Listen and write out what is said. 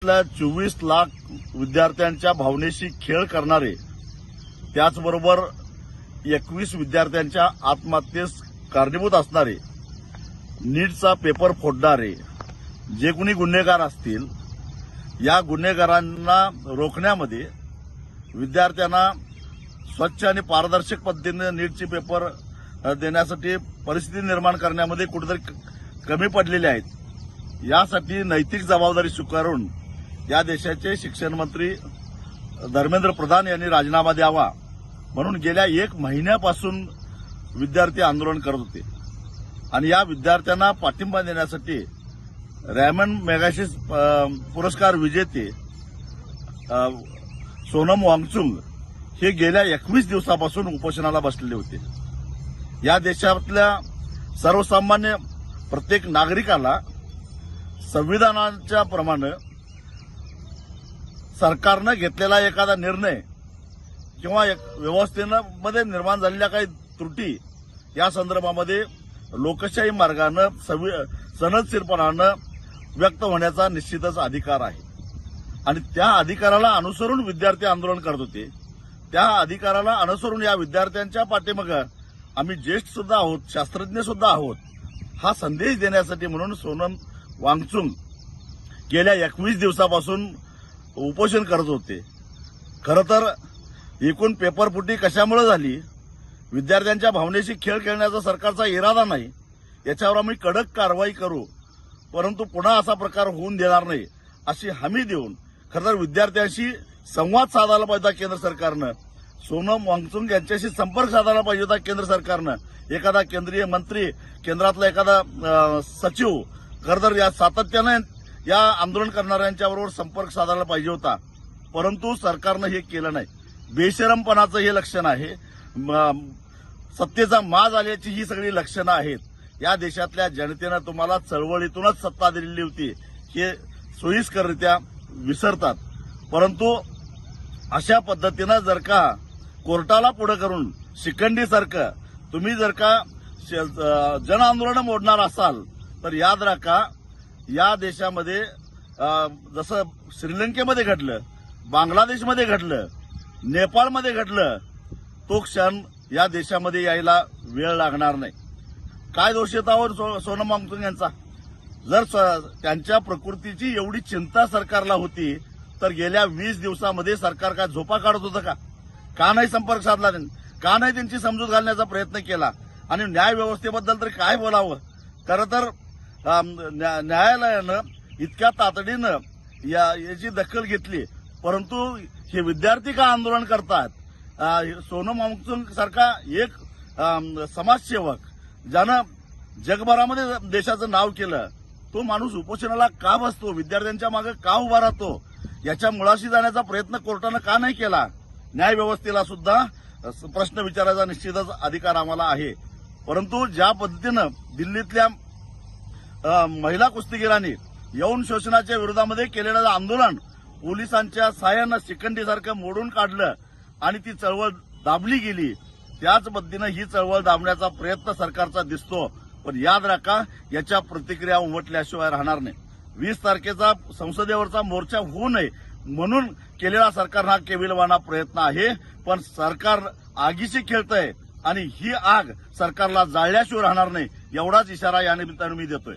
24 लाख विद्यार्थ्यांच्या भावनेशी खेळ करणारे, त्याचबरोबर 21 विद्यार्थ्यांच्या आत्महत्येस कारणीभूत असणारे, नीटचा पेपर फोडणारे जे कोणी गुन्हेगार असतील, या गुन्हेगारांना रोखण्यामध्ये, विद्यार्थ्यांना स्वच्छ आणि पारदर्शक पद्धतीने नीटचे पेपर देण्यासाठी परिस्थिती निर्माण करण्यामध्ये कुठेतरी कमी पडलेले आहेत. यासाठी नैतिक जबाबदारी स्वीकारून या देशाचे शिक्षण मंत्री धर्मेंद्र प्रधान यांनी राजीनामा द्यावा म्हणून गेल्या 1 महिन्यापासून विद्यार्थी आंदोलन करत होते. आणि या विद्यार्थ्यांना पाठिंबा देण्यासाठी रॅमन मॅगसेसे पुरस्कार विजेते सोनम वांगचुक हे गेल्या 21 दिवसापासून उपोषणाला बसलेले होते. या देशातल्या सर्वसामान्य प्रत्येक नागरिकाला संविधानाच्या प्रमाणे सरकारनं घेतलेला एखादा निर्णय किंवा व्यवस्थेमध्ये निर्माण झालेल्या काही त्रुटी या संदर्भामध्ये लोकशाही मार्गानं सनदशीरपणानं व्यक्त होण्याचा निश्चितच अधिकार आहे. आणि त्या अधिकाराला अनुसरून विद्यार्थी आंदोलन करत होते. त्या अधिकाराला अनुसरून या विद्यार्थ्यांच्या पाठीमागे आम्ही ज्येष्ठ सुद्धा आहोत, शास्त्रज्ञ सुद्धा आहोत, हा संदेश देण्यासाठी म्हणून सोनम वांगचुक गेल्या 21 दिवसापासून उपोषण करत होते. खरं तर एकूण पेपरफुटी कशामुळे झाली, विद्यार्थ्यांच्या भावनेशी खेळ खेळण्याचा सरकारचा इरादा नाही. याच्यावर आम्ही कडक कारवाई करू, परंतु पुन्हा असा प्रकार होऊन देणार नाही अशी हमी देऊन खरं तर विद्यार्थ्यांशी संवाद साधायला पाहिजे होता केंद्र सरकारनं. सोनम वांगचुक यांच्याशी संपर्क साधायला पाहिजे होता केंद्र सरकारनं. एखादा केंद्रीय मंत्री, केंद्रातला एखादा सचिव खरं तर या सातत्यानं या आंदोलन करणाऱ्यांच्याबरोबर संपर्क साधायला पाहिजे होता, परंतु सरकारनं हे केलं नाही. बेशरमपणाचं हे लक्षण आहे. सत्तेचा माज आल्याची ही सगळी लक्षणं आहेत. या देशातल्या जनतेनं तुम्हाला चळवळीतूनच सत्ता दिलेली होती हे सोयीस्कररित्या विसरतात. परंतु अशा पद्धतीनं जर का कोर्टाला पुढे करून शिखंडीसारखं तुम्ही जर का जन आंदोलन मोडणार असाल तर याद राखा, या देशामध्ये जसं श्रीलंकेमध्ये घडलं, बांगलादेशमध्ये घडलं, नेपाळमध्ये घडलं, तो क्षण या देशामध्ये यायला वेळ लागणार नाही. काय दोष येतावर सोनम वांगचुक यांचा? जर त्यांच्या प्रकृतीची एवढी चिंता सरकारला होती तर गेल्या 20 दिवसामध्ये सरकार काय झोपा काढत होतं का नाही संपर्क साधला त्यांनी? का नाही त्यांची समजूत घालण्याचा प्रयत्न केला? आणि न्याय व्यवस्थेबद्दल तर काय बोलावं. खरं तर न्यायालयानं इतक्या तातडीनं याची दखल घेतली, परंतु हे विद्यार्थी का आंदोलन करतात? सोनम वांगचुक सारखा एक समाजसेवक ज्यानं जगभरामध्ये देशाचं नाव केलं, तो माणूस उपोषणाला का बसतो? विद्यार्थ्यांच्या मागे का उभा राहतो? याच्या मुळाशी जाण्याचा प्रयत्न कोर्टानं का नाही केला? न्याय व्यवस्थेला सुद्धा प्रश्न विचारायचा निश्चितच अधिकार आम्हाला आहे. परंतु ज्या पद्धतीनं दिल्लीतल्या महिला कुस्तीगिरांनी यौन शोषणाच्या विरोधामध्ये केलेलं आंदोलन पोलिसांच्या सहाय्यानं शिखंडीसारखं मोडून काढलं आणि ती चळवळ दाबली गेली, त्याच पद्धतीनं ही चळवळ दाबण्याचा प्रयत्न सरकारचा दिसतो. पण याद राखा, याच्या प्रतिक्रिया उमटल्याशिवाय राहणार नाही. 20 तारखेचा संसदेवरचा मोर्चा होऊ नये म्हणून केलेला सरकारनं हा केविलवाणा प्रयत्न आहे. पण सरकार आगीशी खेळतंय आणि ही आग सरकारला जाळल्याशिवाय राहणार नाही, एवढाच इशारा या निमित्तानं मी देतोय.